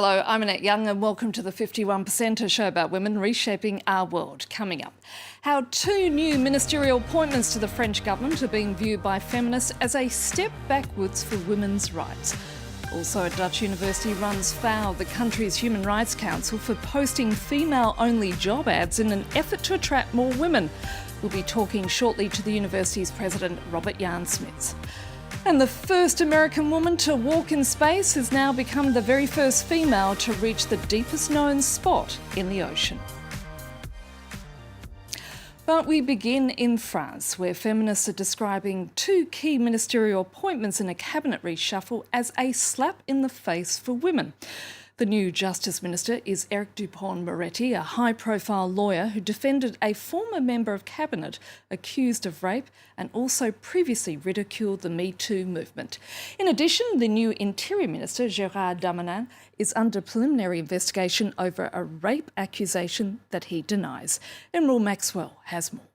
Hello, I'm Annette Young and welcome to the 51%, a show about women reshaping our world. Coming up, how two new ministerial appointments to the French government are being viewed by feminists as a step backwards for women's rights. Also, a Dutch university runs foul of the country's Human Rights Council for posting female-only job ads in an effort to attract more women. We'll be talking shortly to the university's president, Robert-Jan Smits. And the first American woman to walk in space has now become the very first female to reach the deepest known spot in the ocean. But we begin in France, where feminists are describing two key ministerial appointments in a cabinet reshuffle as a slap in the face for women. The new Justice Minister is Eric DUPOND-MORETTI, a high-profile lawyer who defended a former member of Cabinet accused of rape and also previously ridiculed the Me Too movement. In addition, the new Interior Minister, Gérald Darmanin, is under preliminary investigation over a rape accusation that he denies. Emerald Maxwell has more.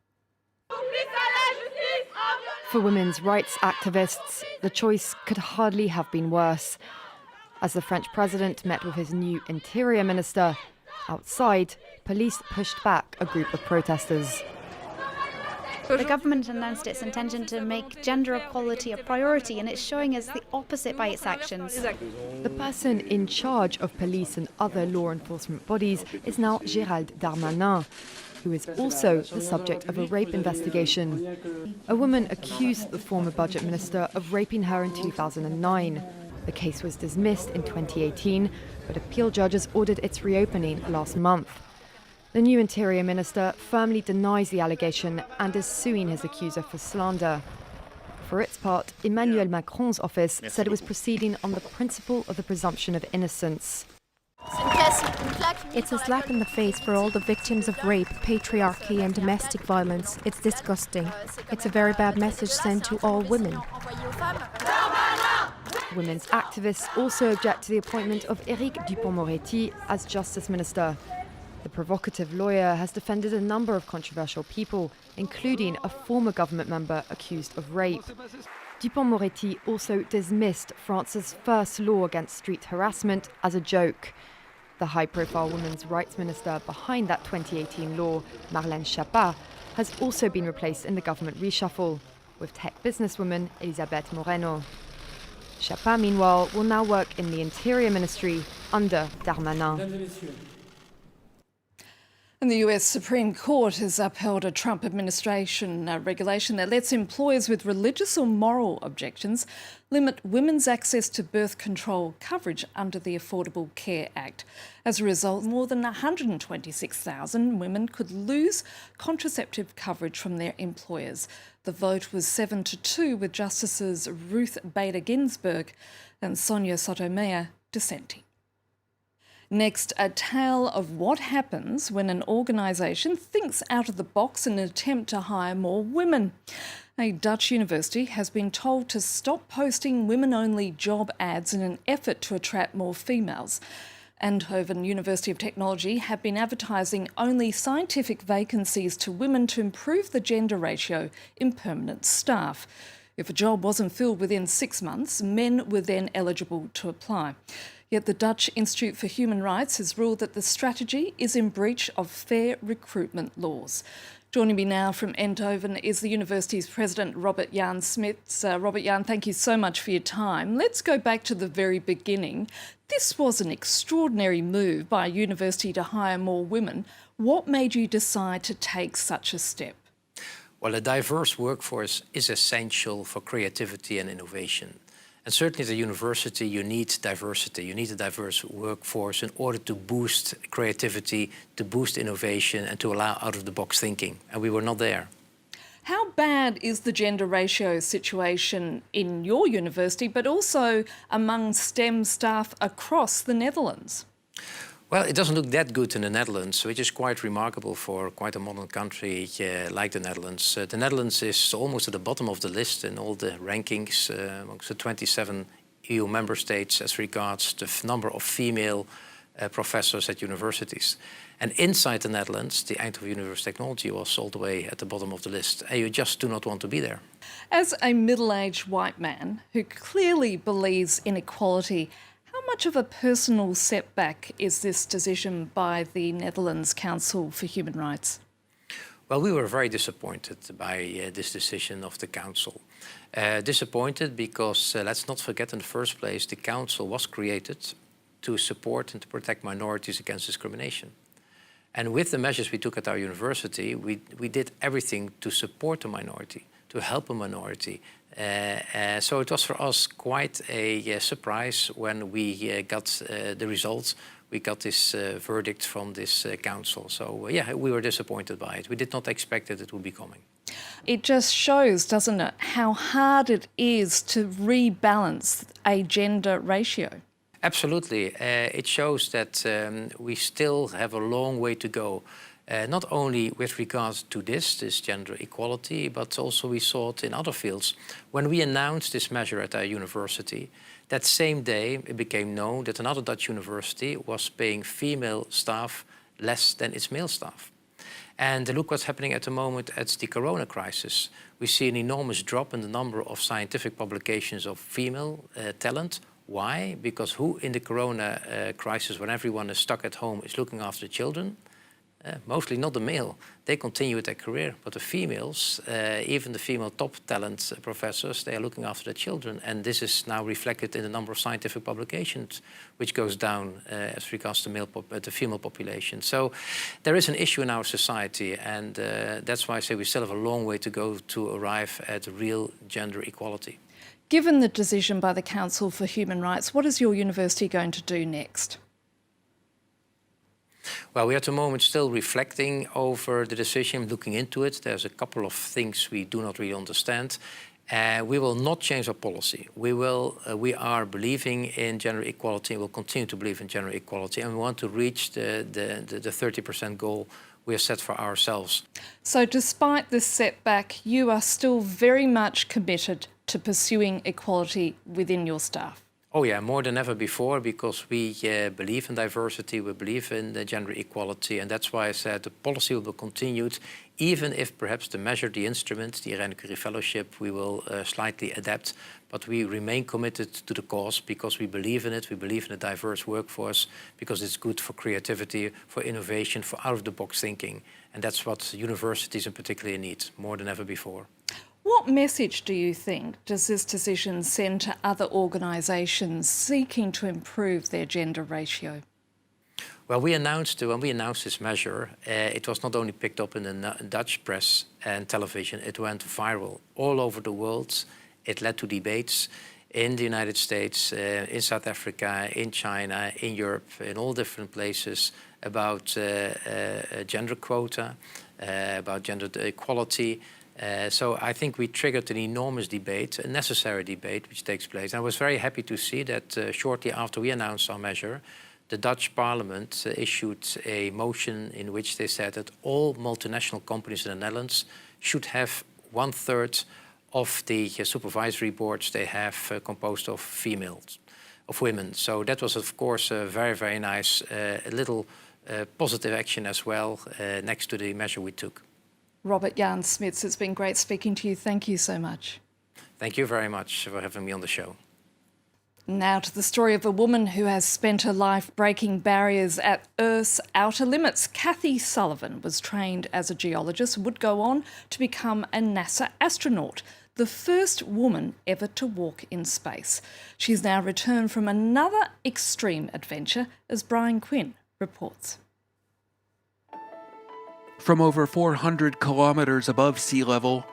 For women's rights activists, the choice could hardly have been worse. As the French president met with his new interior minister, outside, police pushed back a group of protesters. The government announced its intention to make gender equality a priority, and it's showing us the opposite by its actions. The person in charge of police and other law enforcement bodies is now Gérald Darmanin, who is also the subject of a rape investigation. A woman accused the former budget minister of raping her in 2009. The case was dismissed in 2018, but appeal judges ordered its reopening last month. The new Interior Minister firmly denies the allegation and is suing his accuser for slander. For its part, Emmanuel Macron's office said it was proceeding on the principle of the presumption of innocence. It's a slap in the face for all the victims of rape, patriarchy and domestic violence. It's disgusting. It's a very bad message sent to all women. Women's activists also object to the appointment of Eric Dupond-MORETTI as Justice Minister. The provocative lawyer has defended a number of controversial people, including a former government member accused of rape. Dupond-MORETTI also dismissed France's first law against street harassment as a joke. The high-profile women's rights minister behind that 2018 law, Marlène Schiappa, has also been replaced in the government reshuffle, with tech businesswoman Elisabeth Moreno. Schiappa, meanwhile, will now work in the Interior Ministry under Darmanin. And the US Supreme Court has upheld a Trump administration regulation that lets employers with religious or moral objections limit women's access to birth control coverage under the Affordable Care Act. As a result, more than 126,000 women could lose contraceptive coverage from their employers. The vote was 7-2, with Justices Ruth Bader Ginsburg and Sonia Sotomayor dissenting. Next, a tale of what happens when an organisation thinks out of the box in an attempt to hire more women. A Dutch university has been told to stop posting women-only job ads in an effort to attract more females. Eindhoven University of Technology have been advertising only scientific vacancies to women to improve the gender ratio in permanent staff. If a job wasn't filled within 6 months, men were then eligible to apply. Yet the Dutch Institute for Human Rights has ruled that the strategy is in breach of fair recruitment laws. Joining me now from Eindhoven is the university's president, Robert-Jan Smits. Robert-Jan, thank you so much for your time. Let's go back to the very beginning. This was an extraordinary move by a university to hire more women. What made you decide to take such a step? Well, a diverse workforce is essential for creativity and innovation. And certainly at a university, you need diversity. You need a diverse workforce in order to boost creativity, to boost innovation, and to allow out-of-the-box thinking. And we were not there. How bad is the gender ratio situation in your university, but also among STEM staff across the Netherlands? Well, it doesn't look that good in the Netherlands, which is quite remarkable for quite a modern country like the Netherlands. The Netherlands is almost at the bottom of the list in all the rankings amongst the 27 EU member states as regards the number of female professors at universities. And inside the Netherlands, the Eindhoven University of Technology was all the way at the bottom of the list. And you just do not want to be there. As a middle-aged white man who clearly believes in equality, how much of a personal setback is this decision by the Netherlands Council for Human Rights? Well, we were very disappointed by this decision of the Council. Disappointed because, let's not forget, in the first place, the Council was created to support and to protect minorities against discrimination. And with the measures we took at our university, we did everything to support the minority, to help a minority. So it was for us quite a surprise when we got the results. We got this verdict from this council. So yeah, we were disappointed by it. We did not expect that it would be coming. It just shows, doesn't it, how hard it is to rebalance a gender ratio. Absolutely. It shows that we still have a long way to go. Not only with regards to this gender equality, but also we saw it in other fields. When we announced this measure at our university, that same day it became known that another Dutch university was paying female staff less than its male staff. And look what's happening at the moment at the corona crisis. We see an enormous drop in the number of scientific publications of female talent. Why? Because who in the corona crisis, when everyone is stuck at home, is looking after the children? Mostly not the male. They continue with their career. But the females, even the female top talent professors, they are looking after their children. And this is now reflected in the number of scientific publications, which goes down as regards to the female population. So there is an issue in our society. And that's why I say we still have a long way to go to arrive at real gender equality. Given the decision by the Council for Human Rights, what is your university going to do next? Well, we are at the moment still reflecting over the decision, looking into it. There's a couple of things we do not really understand. We will not change our policy. We are believing in gender equality and will continue to believe in gender equality, and we want to reach the 30% goal we have set for ourselves. So despite this setback, you are still very much committed to pursuing equality within your staff? Oh yeah, more than ever before, because we believe in diversity, we believe in gender equality, and that's why I said the policy will be continued, even if perhaps the measure, the instrument, the Irene Curie Fellowship, we will slightly adapt, but we remain committed to the cause because we believe in it, we believe in a diverse workforce, because it's good for creativity, for innovation, for out-of-the-box thinking, and that's what universities in particular need, more than ever before. What message do you think does this decision send to other organisations seeking to improve their gender ratio? Well, when we announced this measure, it was not only picked up in the Dutch press and television, it went viral all over the world. It led to debates in the United States, in South Africa, in China, in Europe, in all different places about gender quota, about gender equality. So I think we triggered an enormous debate, a necessary debate, which takes place. And I was very happy to see that shortly after we announced our measure, the Dutch Parliament issued a motion in which they said that all multinational companies in the Netherlands should have 1/3 of the supervisory boards they have composed of women. So that was, of course, a very, very nice little positive action as well, next to the measure we took. Robert Jan Smits, it's been great speaking to you. Thank you so much. Thank you very much for having me on the show. Now to the story of a woman who has spent her life breaking barriers at Earth's outer limits. Kathy Sullivan was trained as a geologist and would go on to become a NASA astronaut, the first woman ever to walk in space. She's now returned from another extreme adventure, as Brian Quinn reports. From over 400 kilometers above sea level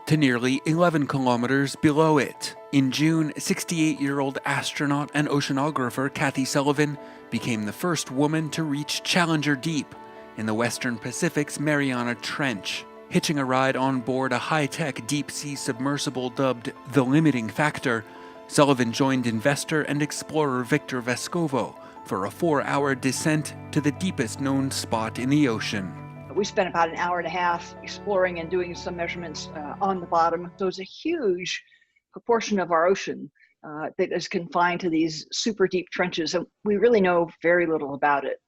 to nearly 11 kilometers below it. In June, 68-year-old astronaut and oceanographer Kathy Sullivan became the first woman to reach Challenger Deep in the Western Pacific's Mariana Trench. Hitching a ride on board a high-tech deep-sea submersible dubbed The Limiting Factor, Sullivan joined investor and explorer Victor Vescovo for a 4-hour descent to the deepest known spot in the ocean. We spent about an hour and a half exploring and doing some measurements on the bottom. So it's a huge proportion of our ocean that is confined to these super deep trenches, and we really know very little about it.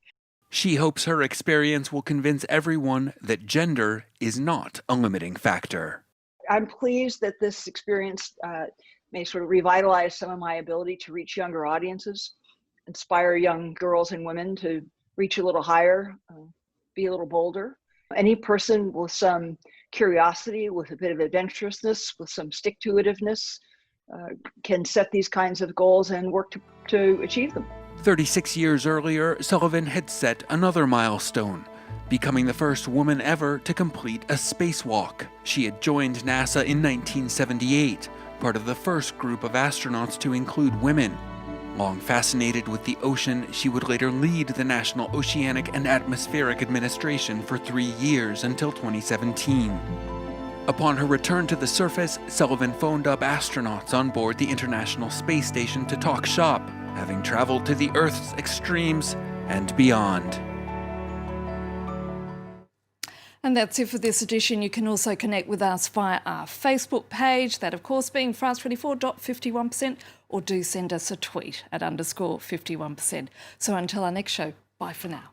She hopes her experience will convince everyone that gender is not a limiting factor. I'm pleased that this experience may sort of revitalize some of my ability to reach younger audiences. inspire young girls and women to reach a little higher, be a little bolder. Any person with some curiosity, with a bit of adventurousness, with some stick-to-itiveness, can set these kinds of goals and work to achieve them. 36 years earlier, Sullivan had set another milestone, becoming the first woman ever to complete a spacewalk. She had joined NASA in 1978, part of the first group of astronauts to include women. Long fascinated with the ocean, she would later lead the National Oceanic and Atmospheric Administration for 3 years until 2017. Upon her return to the surface, Sullivan phoned up astronauts on board the International Space Station to talk shop, having traveled to the Earth's extremes and beyond. And that's it for this edition. You can also connect with us via our Facebook page, that of course being France24.51%, or do send us a tweet at _51%. So until our next show, bye for now.